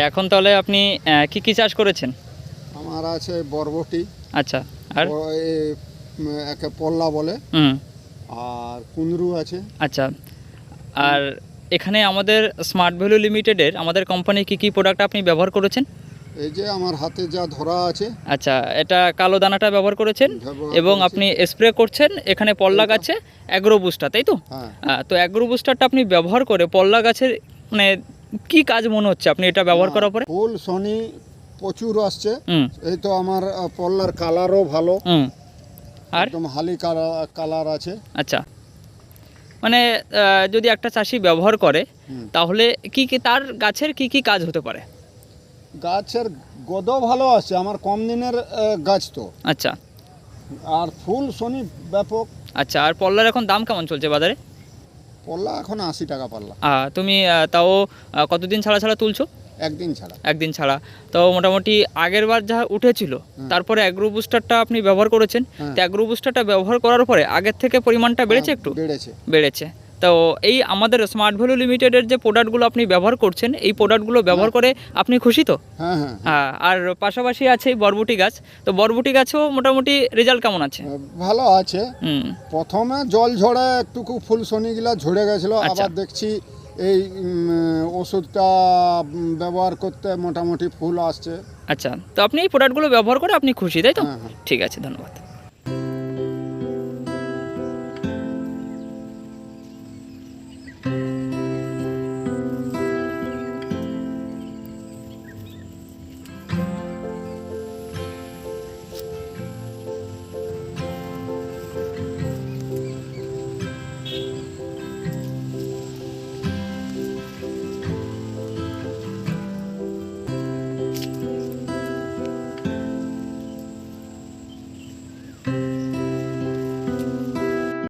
এখন তাহলে আপনি কি কি চাষ করেছেন? আমার আছে বরবটি, আচ্ছা, আর একে পল্লা বলে, হুম, আর কুঁদরু আছে। আচ্ছা। আর এখানে আমাদের স্মার্ট ভ্যালু লিমিটেডের আমাদের কোম্পানি কি কি প্রোডাক্ট আপনি ব্যবহার করেছেন? এই যে আমার হাতে যা ধরা আছে আচ্ছা, এটা কালো দানাটা ব্যবহার করেছেন ব্যবহার এবং করেছি। আপনি স্প্রে করছেন এখানে পল্লা এইটা। গাছে অ্যাগ্রো বুস্টার, তাই তো? হ্যাঁ, তো অ্যাগ্রো বুস্টারটা আপনি ব্যবহার করে পল্লা গাছের মানে কি কাজ মনে হচ্ছে আপনি এটা ব্যবহার করার পরে? ফুল শনি প্রচুর আসছে। হুম, এই তো আমার পল্লার কালারও ভালো, হুম, আর একদম হালি কালার আছে। আচ্ছা, মানে যদি একটা চাষি ব্যবহার করে হুম। তাহলে কি কি তার গাছের কি কি কাজ হতে পারে? গাছের গদও ভালো আছে, আমার কম দিনের গাছ তো। আচ্ছা, আর ফুল শনি ব্যাপক। আচ্ছা, আর পল্লার এখন দাম কেমন চলছে বাজারে? পল্লা এখন 80 টাকা পাল্লা, তুমি তাও কতদিন ছাড়া ছাড়া তুলছো? একদিন ছাড়া। একদিন ছাড়া। তো মোটামুটি আগের বার যা উঠেছিল তারপরে অ্যাগ্রো বুস্টারটা আপনি ব্যবহার করেছেন। হ্যাঁ। তো অ্যাগ্রো বুস্টারটা ব্যবহার করার পরে আগের থেকে পরিমাণটা বেড়েছে একটু? বেড়েছে। বেড়েছে। তো এই আমাদের স্মার্ট ভ্যালু লিমিটেডের যে প্রোডাক্টগুলো আপনি ব্যবহার করছেন এই প্রোডাক্টগুলো ব্যবহার করে আপনি খুশি তো? হ্যাঁ, হ্যাঁ। আর পাশাপাশি আছে এই বরবটি গাছ। তো বরবটি গাছেও মোটামুটি রেজাল্ট কেমন আছে? ভালো আছে। হুম, প্রথমে জল ঝড়ে একটুকু ফুল শনিগুলা ঝরে গেছিলো, আচ্ছা। আবার দেখছি এই ওষুধটা ব্যবহার করতে মোটামুটি ফুল আসছে। আচ্ছা, তো আপনি এই প্রোডাক্টগুলো ব্যবহার করে আপনি খুশি, তাই তো? হ্যাঁ, হ্যাঁ। ঠিক আছে, ধন্যবাদ।